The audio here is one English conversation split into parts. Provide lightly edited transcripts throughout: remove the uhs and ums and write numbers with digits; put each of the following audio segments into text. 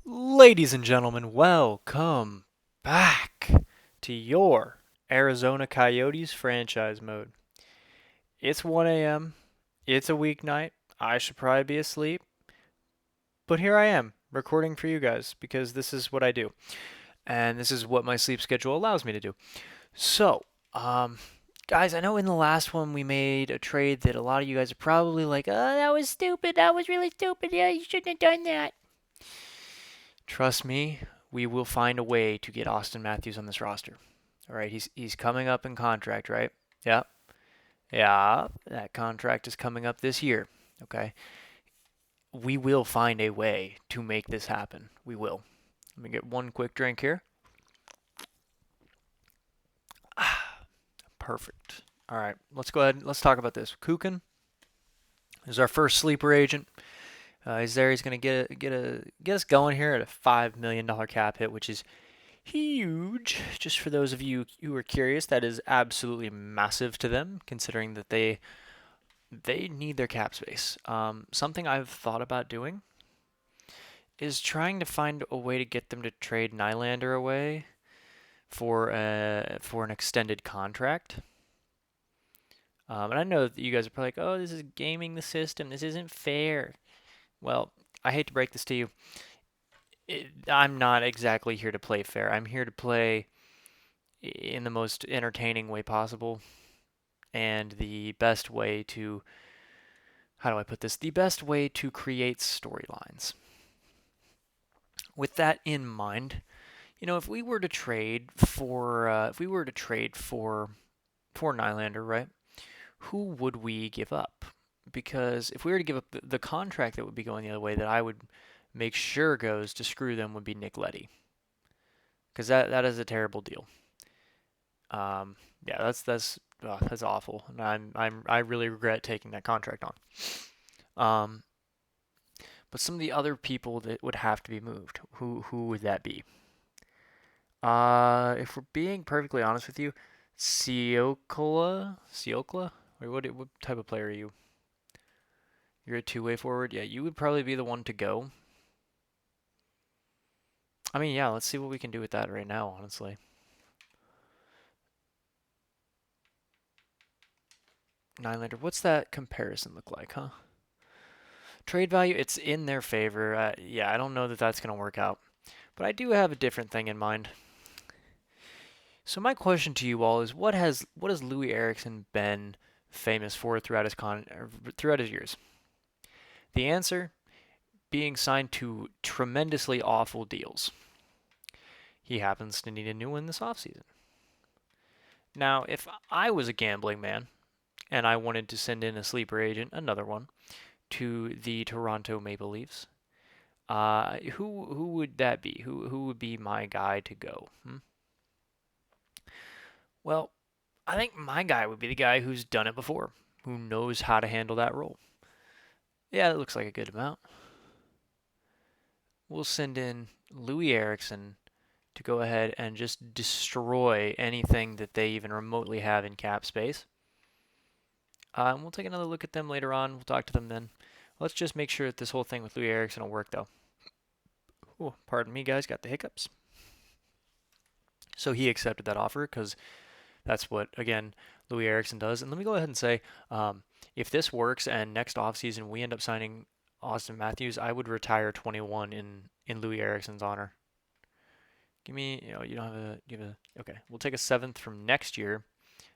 Ladies and gentlemen, welcome back to your Arizona Coyotes franchise mode. It's 1 a.m., it's a weeknight, I should probably be asleep, but here I am recording for you guys because this is what I do, and this is what my sleep schedule allows me to do. So, um, guys, I know in the last one we made a trade that a lot of you guys are probably like, oh, that was stupid, that was really stupid, yeah, you shouldn't have done that. Trust me, we will find a way to get Austin Matthews on this roster. All right, he's coming up in contract, right? Yeah. Yeah, that contract is coming up this year. Okay. We will find a way to make this happen. We will. Let me get one quick drink here. Ah, perfect. All right, let's go ahead. Let's talk about this. Kukin is our first sleeper agent. He's there. He's going to get us going here at a $5 million cap hit, which is huge. Just for those of you who are curious, that is absolutely massive to them, considering that they need their cap space. Something I've thought about doing is trying to find a way to get them to trade Nylander away for an extended contract. And I know that you guys are probably like, "Oh, this is gaming the system. This isn't fair." Well, I hate to break this to you. I'm not exactly here to play fair. I'm here to play in the most entertaining way possible and the best way to, how do I put this? The best way to create storylines. With that in mind, if we were to trade for Nylander, right? Who would we give up? Because if we were to give up the contract that would be going the other way, that I would make sure goes to screw them would be Nick Leddy, because that is a terrible deal. Yeah, that's awful, and I really regret taking that contract on. Um, but some of the other people that would have to be moved, who would that be? If we're being perfectly honest with you, Ciocla, or what type of player are you? You're a two-way forward. Yeah, you would probably be the one to go. I mean, yeah, let's see what we can do with that right now, honestly. Nylander, what's that comparison look like, huh? Trade value, it's in their favor. Yeah, I don't know that that's going to work out. But I do have a different thing in mind. So my question to you all is, what has Louis Eriksson been famous for throughout his years? The answer, being signed to tremendously awful deals. He happens to need a new one this offseason. Now, if I was a gambling man and I wanted to send in a sleeper agent, another one, to the Toronto Maple Leafs, who would that be? Who would be my guy to go? Well, I think my guy would be the guy who's done it before, who knows how to handle that role. Yeah, that looks like a good amount. We'll send in Louis Eriksson to go ahead and just destroy anything that they even remotely have in cap space. And we'll take another look at them later on. We'll talk to them then. Let's just make sure that this whole thing with Louis Eriksson will work, though. Ooh, pardon me, guys, got the hiccups. So he accepted that offer because that's what, again, Louis Eriksson does. And let me go ahead and say, if this works and next offseason we end up signing Austin Matthews, I would retire 21 in Louis Eriksson's honor. Give me, you don't have okay, we'll take a seventh from next year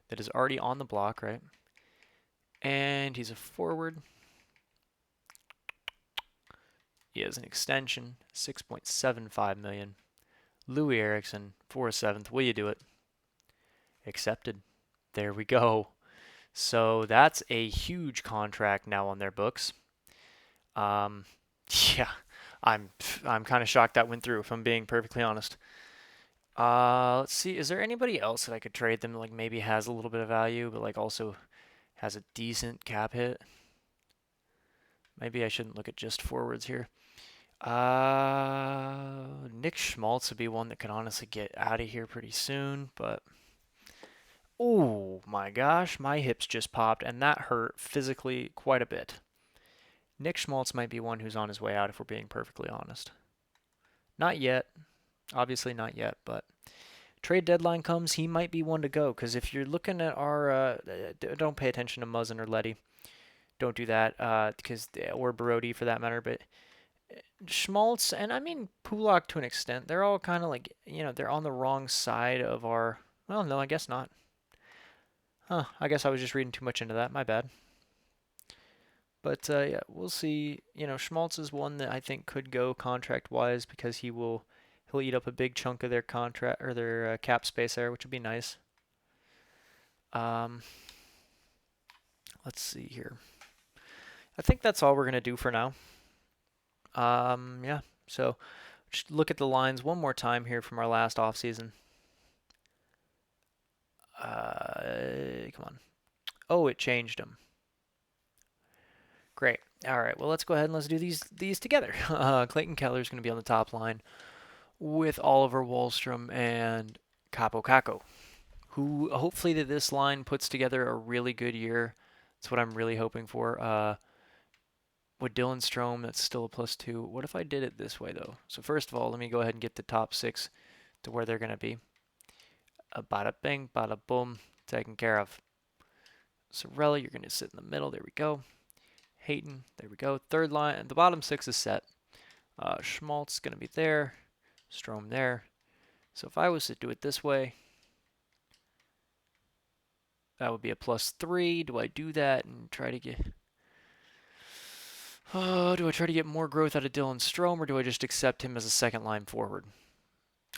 that is already on the block, right? And he's a forward. He has an extension, 6.75 million. Louis Eriksson for a seventh. Will you do it? Accepted. There we go. So that's a huge contract now on their books. Um, yeah, I'm kind of shocked that went through, if I'm being perfectly honest. Let's see. Is there anybody else that I could trade them, like maybe has a little bit of value, but like also has a decent cap hit? Maybe I shouldn't look at just forwards here. Nick Schmaltz would be one that could honestly get out of here pretty soon, but oh my gosh, my hips just popped and that hurt physically quite a bit. Nick Schmaltz might be one who's on his way out if we're being perfectly honest. Not yet. Obviously not yet, but trade deadline comes, he might be one to go. Because if you're looking at our, don't pay attention to Muzzin or Letty. Don't do that, because or Brody for that matter. But Schmaltz and I mean Pulak to an extent, they're all kind of like they're on the wrong side of our. Well, no, I guess not. Huh? I guess I was just reading too much into that. My bad. But yeah, we'll see. Schmaltz is one that I think could go contract wise because he'll eat up a big chunk of their contract or their cap space there, which would be nice. Um, let's see here. I think that's all we're gonna do for now. Yeah. So just look at the lines one more time here from our last offseason. Come on. Oh, it changed them. Great. All right. Well, let's go ahead and let's do these together. Clayton Keller is going to be on the top line with Oliver Wahlstrom and Capo Caco, who hopefully this line puts together a really good year. That's what I'm really hoping for. With Dylan Strome, that's still a +2. What if I did it this way, though? So first of all, let me go ahead and get the top 6 to where they're going to be. Bada bing, bada boom, taken care of. Sorella, you're going to sit in the middle. There we go. Hayton, there we go. Third line, the bottom 6 is set. Schmaltz going to be there. Strome there. So if I was to do it this way, that would be a +3. Do I do that and try to get... do I try to get more growth out of Dylan Strome, or do I just accept him as a second line forward?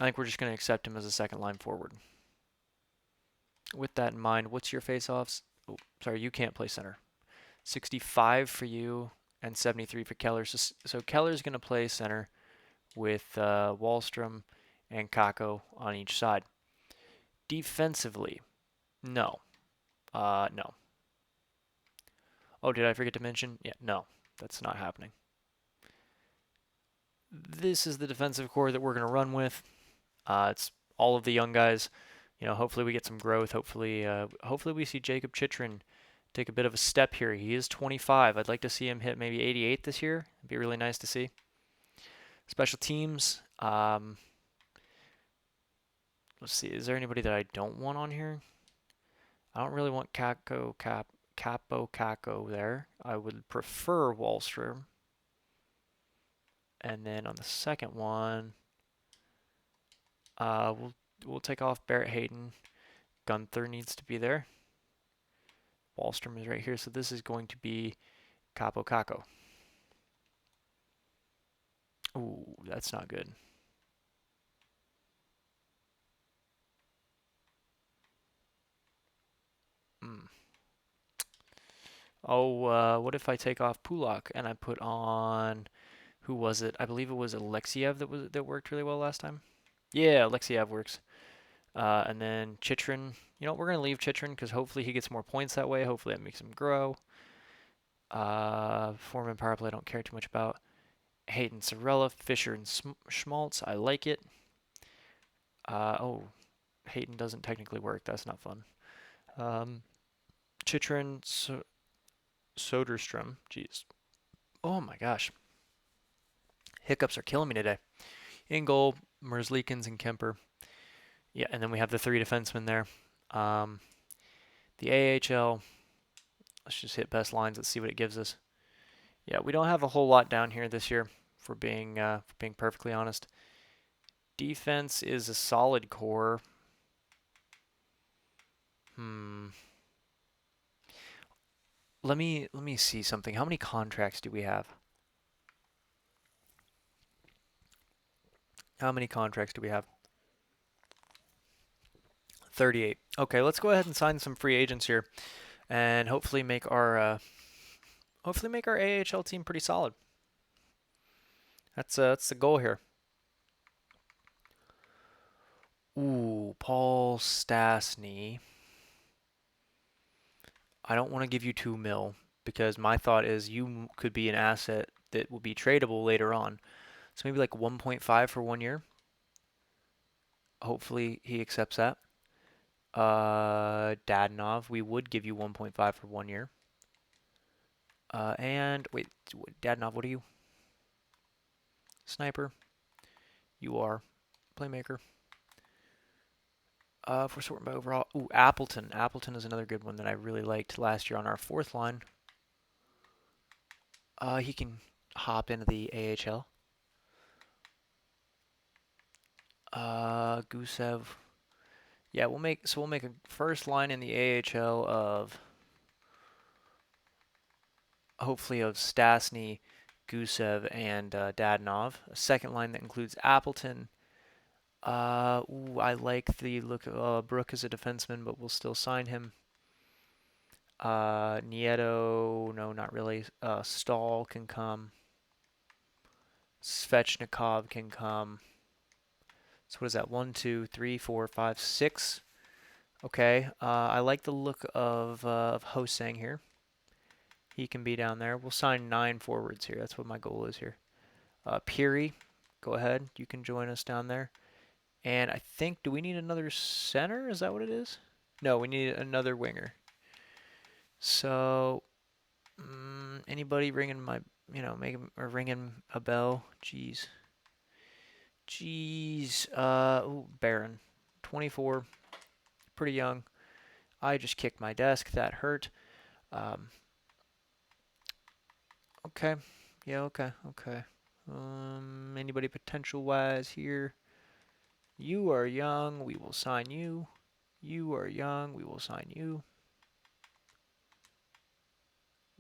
I think we're just going to accept him as a second line forward. With that in mind, what's your face-offs? Oh, sorry, you can't play center. 65 for you and 73 for Keller. So Keller's going to play center with Wahlstrom and Kako on each side. Defensively, no. No. Oh, did I forget to mention? Yeah, no. That's not happening. This is the defensive core that we're going to run with. It's all of the young guys. Hopefully we get some growth. Hopefully we see Jacob Chychrun take a bit of a step here. He is 25. I'd like to see him hit maybe 88 this year. It'd be really nice to see. Special teams. Let's see. Is there anybody that I don't want on here? I don't really want Capo Caco there. I would prefer Wahlstrom. And then on the second one, we'll take off Barrett Hayton. Gunther needs to be there. Wahlstrom is right here, so this is going to be Capo Caco. Ooh, that's not good. Oh, what if I take off Pulak and I put on, who was it? I believe it was Alexiev that worked really well last time. Yeah, Alexiev works. And then Chychrun. We're gonna leave Chychrun because hopefully he gets more points that way. Hopefully that makes him grow. Foreman power play I don't care too much about. Hayden, Sorella, Fisher, and Schmaltz. I like it. Oh, Hayden doesn't technically work. That's not fun. Chychrun, Soderstrom. Jeez. Oh my gosh. Hiccups are killing me today. In goal, Merzlikins and Kemper. Yeah, and then we have the 3 defensemen there. The AHL. Let's just hit best lines. Let's see what it gives us. Yeah, we don't have a whole lot down here this year, for being perfectly honest. Defense is a solid core. Let me see something. How many contracts do we have? How many contracts do we have? 38. Okay, let's go ahead and sign some free agents here, and hopefully make our AHL team pretty solid. That's the goal here. Ooh, Paul Stastny. I don't want to give you 2 mil because my thought is you could be an asset that will be tradable later on. So maybe like 1.5 for 1 year. Hopefully he accepts that. Dadonov, we would give you 1.5 for 1 year. And wait, Dadonov, what are you? Sniper. You are playmaker. If we're sorting by overall, ooh, Appleton. Appleton is another good one that I really liked last year on our fourth line. He can hop into the AHL. Gusev. Yeah, we'll make a first line in the AHL of hopefully of Stastny, Gusev, and Dadonov. A second line that includes Appleton. I like the look of Brook as a defenseman, but we'll still sign him. Nieto, no, not really. Stahl can come. Svechnikov can come. So what is that? 1, 2, 3, 4, 5, 6. Okay. I like the look of Hosang here. He can be down there. We'll sign 9 forwards here. That's what my goal is here. Peary, go ahead. You can join us down there. And I think, do we need another center? Is that what it is? No, we need another winger. So, anybody ringing my, ringing a bell? Jeez. Barron, 24, pretty young. I just kicked my desk. That hurt. Okay. Yeah, okay. Anybody potential-wise here? You are young. We will sign you. You are young. We will sign you.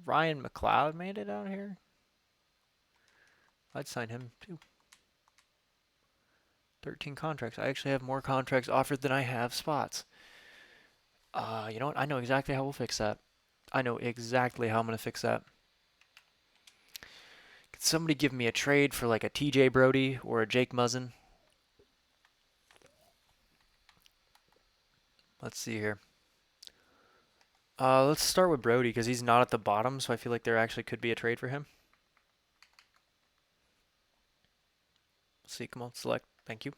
Ryan McLeod made it out here. I'd sign him too. 13 contracts. I actually have more contracts offered than I have spots. You know what? I know exactly how we'll fix that. I know exactly how I'm going to fix that. Could somebody give me a trade for like a TJ Brody or a Jake Muzzin? Let's see here. Let's start with Brody because he's not at the bottom, so I feel like there actually could be a trade for him. Let's see, come on, select. Thank you.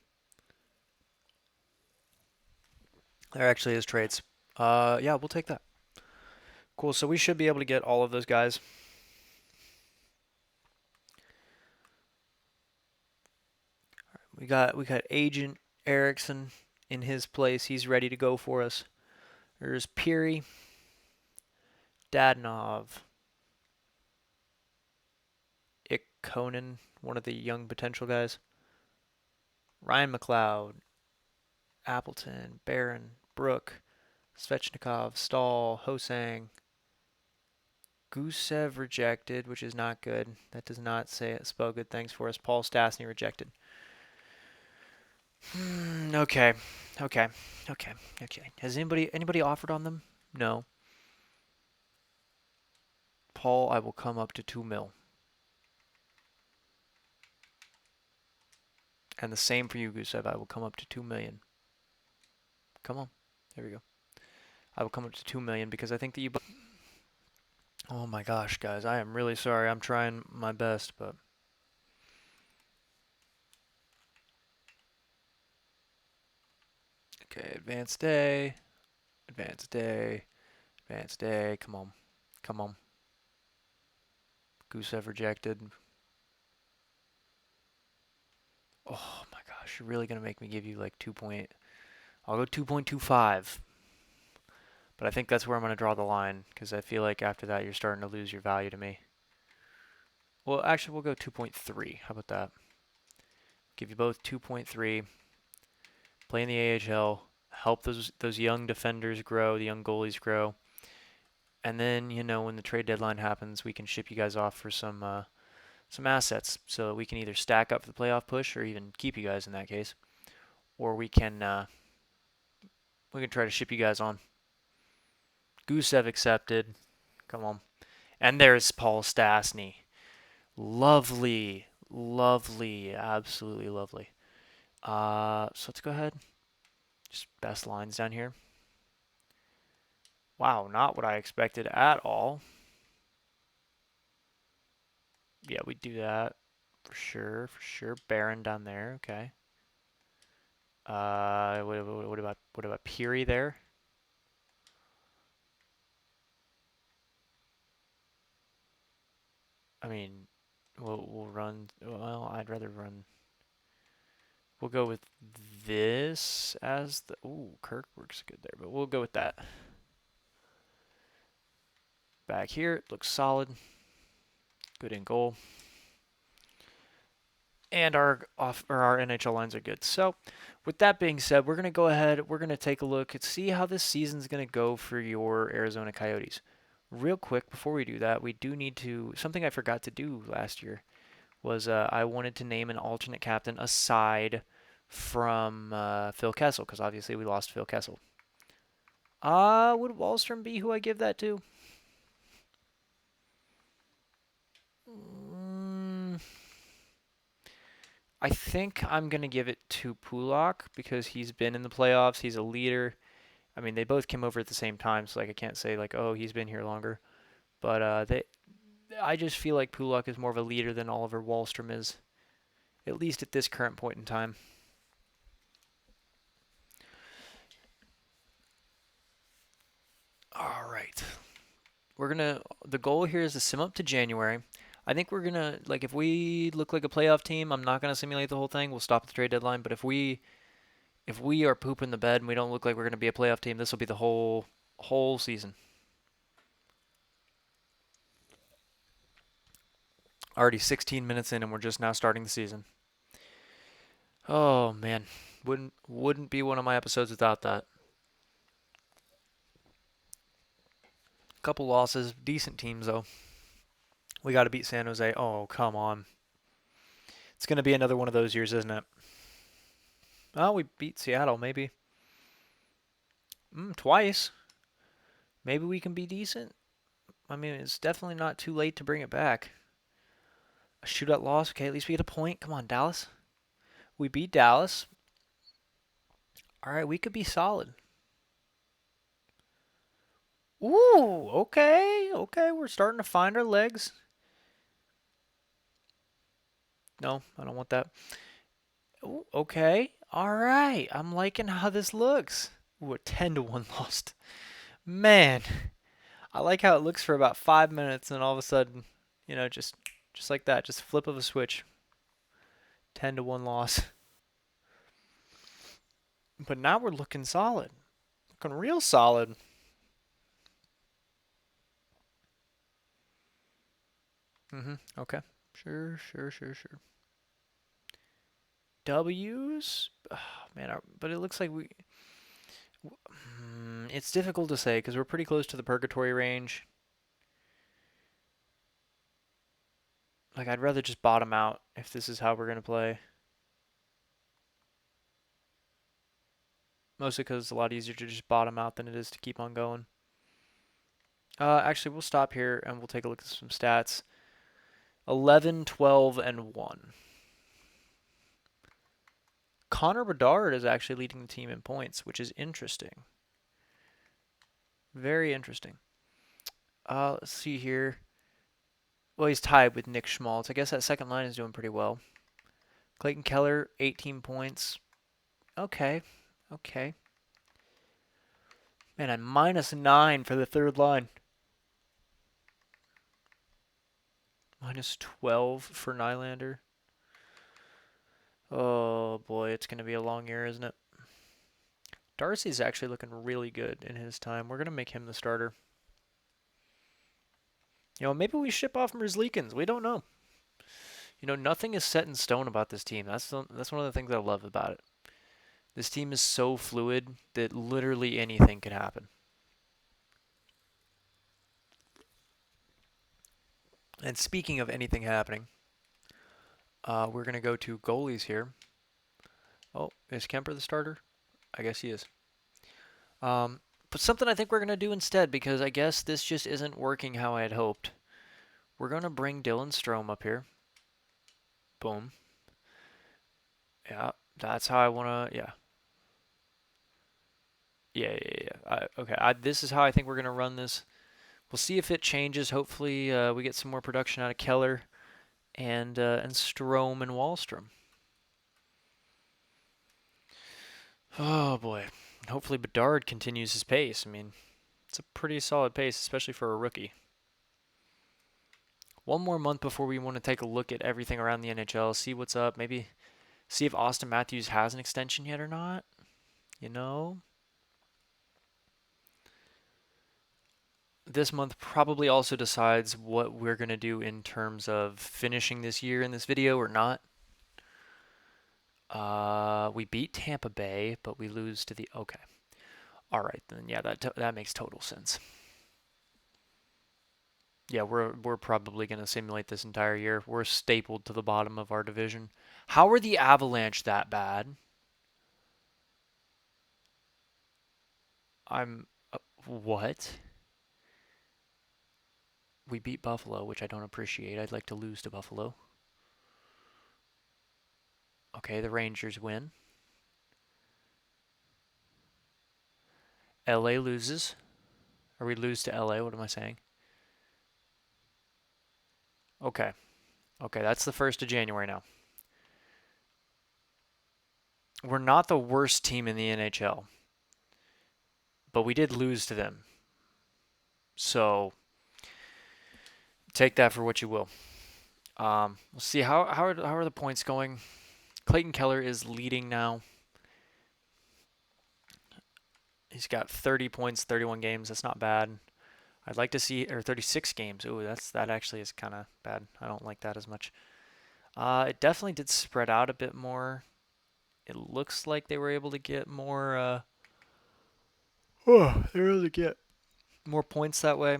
There actually is trades. Yeah, we'll take that. Cool, so we should be able to get all of those guys. We got Agent Erickson in his place. He's ready to go for us. There's Peary, Dadonov, Conan, one of the young potential guys. Ryan McLeod, Appleton, Barron, Brook, Svechnikov, Stahl, Hosang. Gusev rejected, which is not good. That does not spell good things for us. Paul Stastny rejected. Okay. Has anybody offered on them? No. Paul, I will come up to 2 mil. And the same for you, Gusev. I will come up to 2 million. Come on. There we go. I will come up to 2 million because I think that you... Oh my gosh, guys. I am really sorry. I'm trying my best, but... Okay, advanced day. Advanced day. Advanced day. Come on. Come on. Gusev rejected. Oh my gosh. You're really going to make me give you like 2 point... I'll go 2.25. But I think that's where I'm going to draw the line because I feel like after that you're starting to lose your value to me. Well, actually, we'll go 2.3. How about that? Give you both 2.3. Play in the AHL. Help those young defenders grow, the young goalies grow. And then, when the trade deadline happens, we can ship you guys off for some assets so that we can either stack up for the playoff push or even keep you guys in that case. Or we can try to ship you guys on. Gusev accepted. Come on. And there's Paul Stastny. Lovely. Absolutely lovely. So let's go ahead. Just best lines down here. Wow, not what I expected at all. Yeah, we do that. For sure. Barron down there, okay. What about Peary there? I mean, we'll run. Well, I'd rather run. We'll go with this as the... Ooh, Kirk works good there, but we'll go with that. Back here, it looks solid. Good in goal. And our NHL lines are good. So, with that being said, we're going to go ahead, we're going to take a look and see how this season's going to go for your Arizona Coyotes. Real quick, before we do that, we do need to, something I forgot to do last year was I wanted to name an alternate captain aside from Phil Kessel, because obviously we lost Phil Kessel. Would Wahlstrom be who I give that to? I think I'm going to give it to Pulak because he's been in the playoffs. He's a leader. I mean, they both came over at the same time, so like I can't say like, oh, he's been here longer. But I just feel like Pulak is more of a leader than Oliver Wahlstrom is, at least at this current point in time. All right. The goal here is to sim up to January. I think we're gonna, like, if we look like a playoff team, I'm not gonna simulate the whole thing. We'll stop at the trade deadline. But if we are pooping the bed and we don't look like we're gonna be a playoff team, this will be the whole season. Already 16 minutes in, and we're just now starting the season. Oh man, wouldn't be one of my episodes without that. Couple losses, decent teams though. We got to beat San Jose. Oh come on, it's gonna be another one of those years, isn't it? Oh, we beat Seattle maybe. Twice. Maybe we can be decent. I mean, it's definitely not too late to bring it back. A shootout loss. Okay, at least we get a point. Come on, Dallas. We beat Dallas. All right, we could be solid. Ooh, okay, okay. We're starting to find our legs. No, I don't want that. Ooh, okay. All right. I'm liking how this looks. Ooh, a 10-1 lost. Man, I like how it looks for about 5 minutes, and all of a sudden, just like that, just flip of a switch. 10-1 loss. But now we're looking solid. Looking real solid. Okay. Sure. W's? Oh, man, but it looks like it's difficult to say because we're pretty close to the purgatory range. Like, I'd rather just bottom out if this is how we're going to play. Mostly because it's a lot easier to just bottom out than it is to keep on going. Actually, we'll stop here and we'll take a look at some stats. 11, 12, and 1. Connor Bedard is actually leading the team in points, which is interesting. Very interesting. Let's see here. Well, he's tied with Nick Schmaltz. I guess that second line is doing pretty well. Clayton Keller, 18 points. Okay. Man, I'm -9 for the third line. -12 for Nylander. Oh boy, it's going to be a long year, isn't it? Darcy's actually looking really good in his time. We're going to make him the starter. Maybe we ship off Merzlikins. We don't know. Nothing is set in stone about this team. That's one of the things I love about it. This team is so fluid that literally anything can happen. And speaking of anything happening, we're going to go to goalies here. Oh, is Kemper the starter? I guess he is. But something I think we're going to do instead, because I guess this just isn't working how I had hoped. We're going to bring Dylan Strome up here. Boom. Yeah, that's how I want to, yeah. Okay, this is how I think we're going to run this. We'll see if it changes. Hopefully, we get some more production out of Keller and Strome and Wahlstrom. Oh boy. Hopefully Bedard continues his pace. I mean, it's a pretty solid pace, especially for a rookie. One more month before we want to take a look at everything around the NHL, see what's up. Maybe See if Austin Matthews has an extension yet or not. You know? This month probably also decides what we're going to do in terms of finishing this year in this video or not. We beat Tampa Bay, but we lose to the... Okay. All right, then. Yeah, that makes total sense. Yeah, we're probably going to simulate this entire year. We're stapled to the bottom of our division. How are the Avalanche that bad? What? We beat Buffalo, which I don't appreciate. I'd like to lose to Buffalo. Okay, the Rangers win. LA loses. Or we lose to LA. What am I saying? Okay. Okay, that's the 1st of January now. We're not the worst team in the NHL, but we did lose to them. So take that for what you will. We'll see how are the points going. Clayton Keller is leading now. He's got 30 points, 31 games. That's not bad. I'd like to see, or 36 games. Ooh, that actually is kind of bad. I don't like that as much. It definitely did spread out a bit more. It looks like they were able to get more. They were able to get more points that way.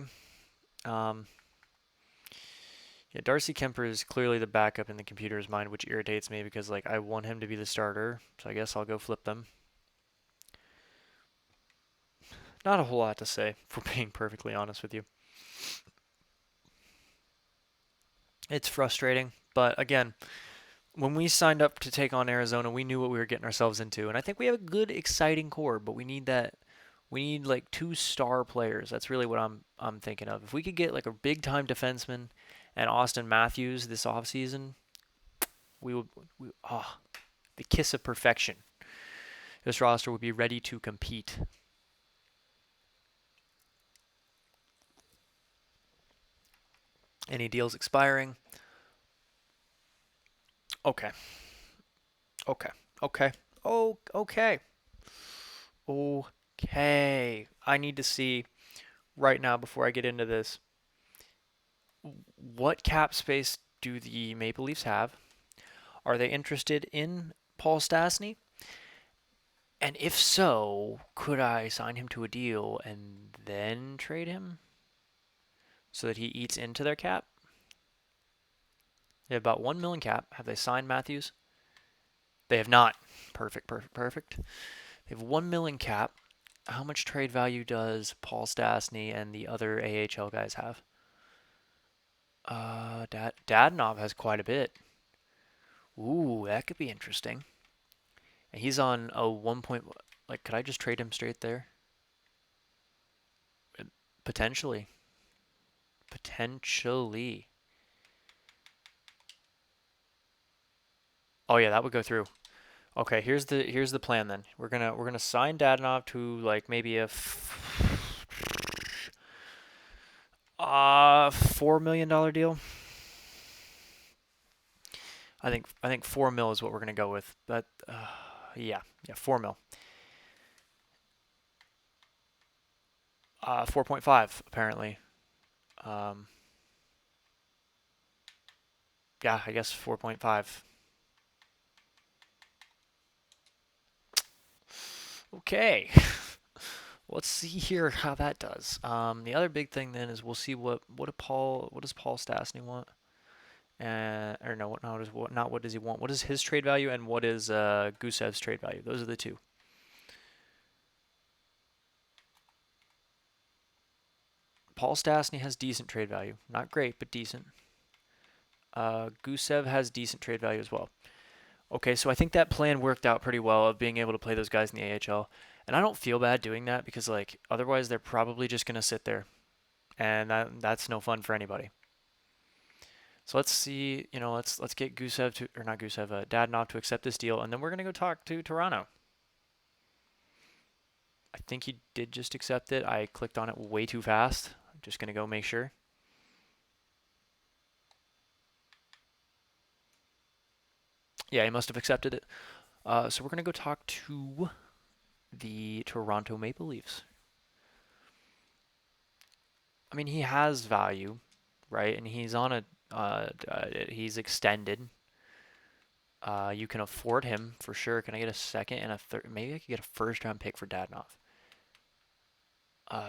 Yeah, Darcy Kemper is clearly the backup in the computer's mind, which irritates me because like I want him to be the starter. So I guess I'll go flip them. Not a whole lot to say, for being perfectly honest with you. It's frustrating, but again, when we signed up to take on Arizona, we knew what we were getting ourselves into, and I think we have a good, exciting core, but we need that. We need like 2 star players. That's really what I'm thinking of. If we could get like a big time defenseman and Austin Matthews this offseason, we would. The kiss of perfection. This roster would be ready to compete. Any deals expiring? Okay. Okay. Okay. Oh, okay. Okay. I need to see right now before I get into this. What cap space do the Maple Leafs have? Are they interested in Paul Stastny? And if so, could I sign him to a deal and then trade him so that he eats into their cap? They have about 1 million cap. Have they signed Matthews? They have not. Perfect, perfect, perfect. They have 1 million cap. How much trade value does Paul Stastny and the other AHL guys have? Dadonov has quite a bit. Ooh, that could be interesting. And he's on a 1 point. Like, could I just trade him straight there? Potentially. Potentially. Oh yeah, that would go through. Okay, here's the plan then. We're gonna sign Dadonov to like maybe a $4 million deal. I think 4 mil is what we're gonna go with. But yeah, 4 mil. 4.5 apparently. Yeah, I guess 4.5. Okay. Let's see here how that does. The other big thing then is we'll see what does Paul Stastny want? Or no, not what does he want? What is his trade value and what is Gusev's trade value? Those are the two. Paul Stastny has decent trade value, not great, but decent. Gusev has decent trade value as well. Okay, so I think that plan worked out pretty well of being able to play those guys in the AHL, and I don't feel bad doing that because like otherwise they're probably just gonna sit there, and that's no fun for anybody. So let's see, let's get Gusev to, or not Gusev, Dadonov to accept this deal, and then we're gonna go talk to Toronto. I think he did just accept it. I clicked on it way too fast. I'm just gonna go make sure. Yeah, he must have accepted it. So we're going to go talk to the Toronto Maple Leafs. I mean, he has value, right? And he's on he's extended. You can afford him for sure. Can I get a second and a third? Maybe I could get a first round pick for Dadnov.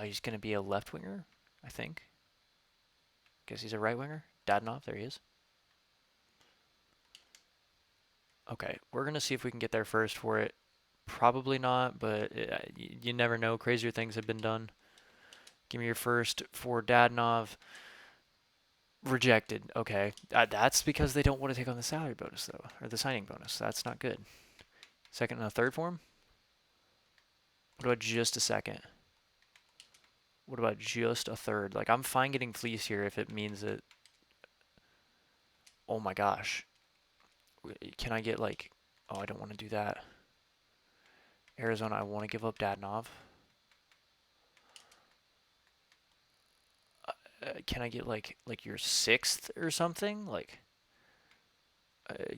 He's going to be a left winger, I think. Guess he's a right winger. Dadnov, there he is. Okay, we're going to see if we can get there first for it. Probably not, but you never know. Crazier things have been done. Give me your first for Dadnov. Rejected. Okay. That's because they don't want to take on the salary bonus, though, or the signing bonus. That's not good. Second and a third for him? What about just a second? What about just a third? Like, I'm fine getting fleece here if it means that. Oh my gosh. Can I get, like. Oh, I don't want to do that. Arizona, I want to give up Dadnov. Can I get, like your sixth or something? Like,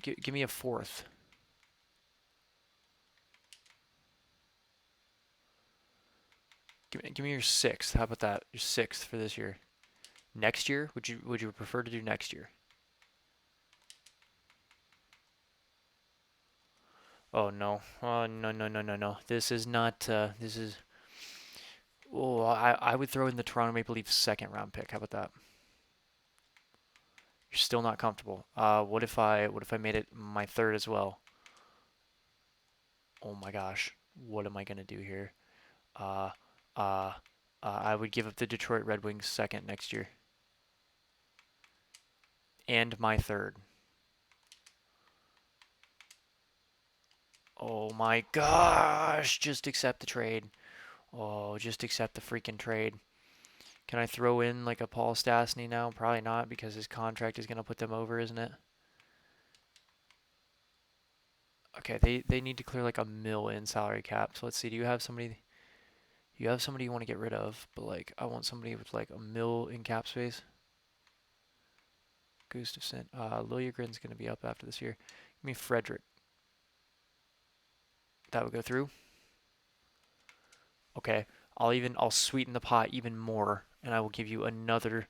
give me a fourth. Give me your sixth. How about that? Your sixth for this year. Next year? Would you prefer to do next year? Oh no. Oh no no no no no. This is not this is oh I would throw in the Toronto Maple Leafs second round pick. How about that? You're still not comfortable. What if I made it my third as well? Oh my gosh. What am I gonna do here? Uh uh I would give up the Detroit Red Wings second next year. And my third. Oh my gosh. Just accept the trade. Oh, just accept the freaking trade. Can I throw in like a Paul Stastny now? Probably not because his contract is going to put them over, isn't it? Okay, they need to clear like $1 million in salary cap. So let's see. Do you have somebody? You have somebody you want to get rid of, but like I want somebody with like $1 million in cap space. Gustafson. Liljegren's going to be up after this year. Give me Frederick. That would go through. Okay. I'll sweeten the pot even more, and I will give you another.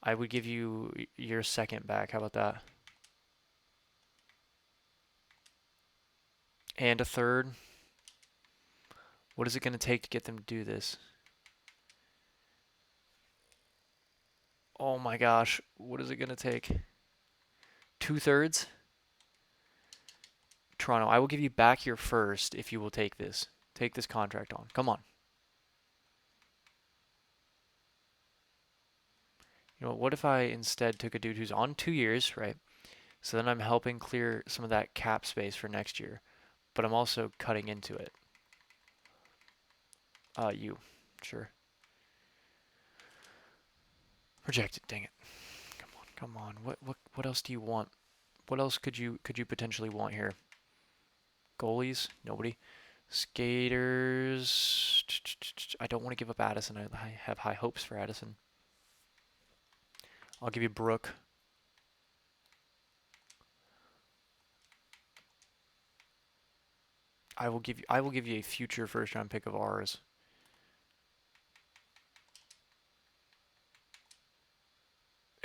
I would give you your second back. How about that? And a third. What is it going to take to get them to do this? Oh my gosh. What is it going to take? 2/3? Toronto, I will give you back your first if you will take this. Take this contract on. Come on. You know, what if I instead took a dude who's on 2 years, right? So then I'm helping clear some of that cap space for next year, but I'm also cutting into it. You. Sure. Rejected, dang it. Come on, come on. What else do you want? What else could you potentially want here? Goalies? Nobody. Skaters. I don't want to give up Addison. I have high hopes for Addison. I'll give you Brooke. I will give you a future first round pick of ours.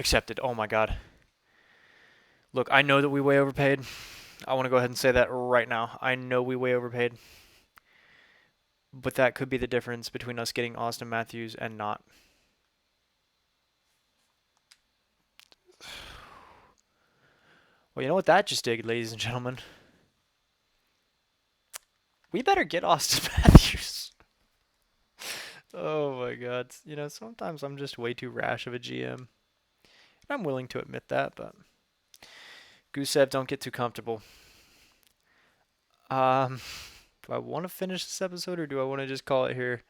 Accepted. Oh my god. Look, I know that we way overpaid. I want to go ahead and say that right now. I know we way overpaid. But that could be the difference between us getting Austin Matthews and not. Well, you know what that just did, ladies and gentlemen? We better get Austin Matthews. Oh my god. You know, sometimes I'm just way too rash of a GM. I'm willing to admit that, but Gusev, don't get too comfortable. Do I want to finish this episode or do I want to just call it here?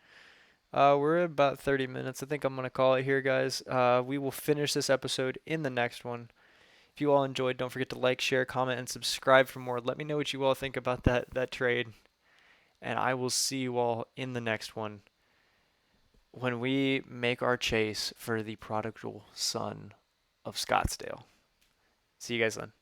We're at about 30 minutes. I think I'm going to call it here, guys. We will finish this episode in the next one. If you all enjoyed, don't forget to like, share, comment, and subscribe for more. Let me know what you all think about that trade. And I will see you all in the next one when we make our chase for the prodigal son of Scottsdale. See you guys then.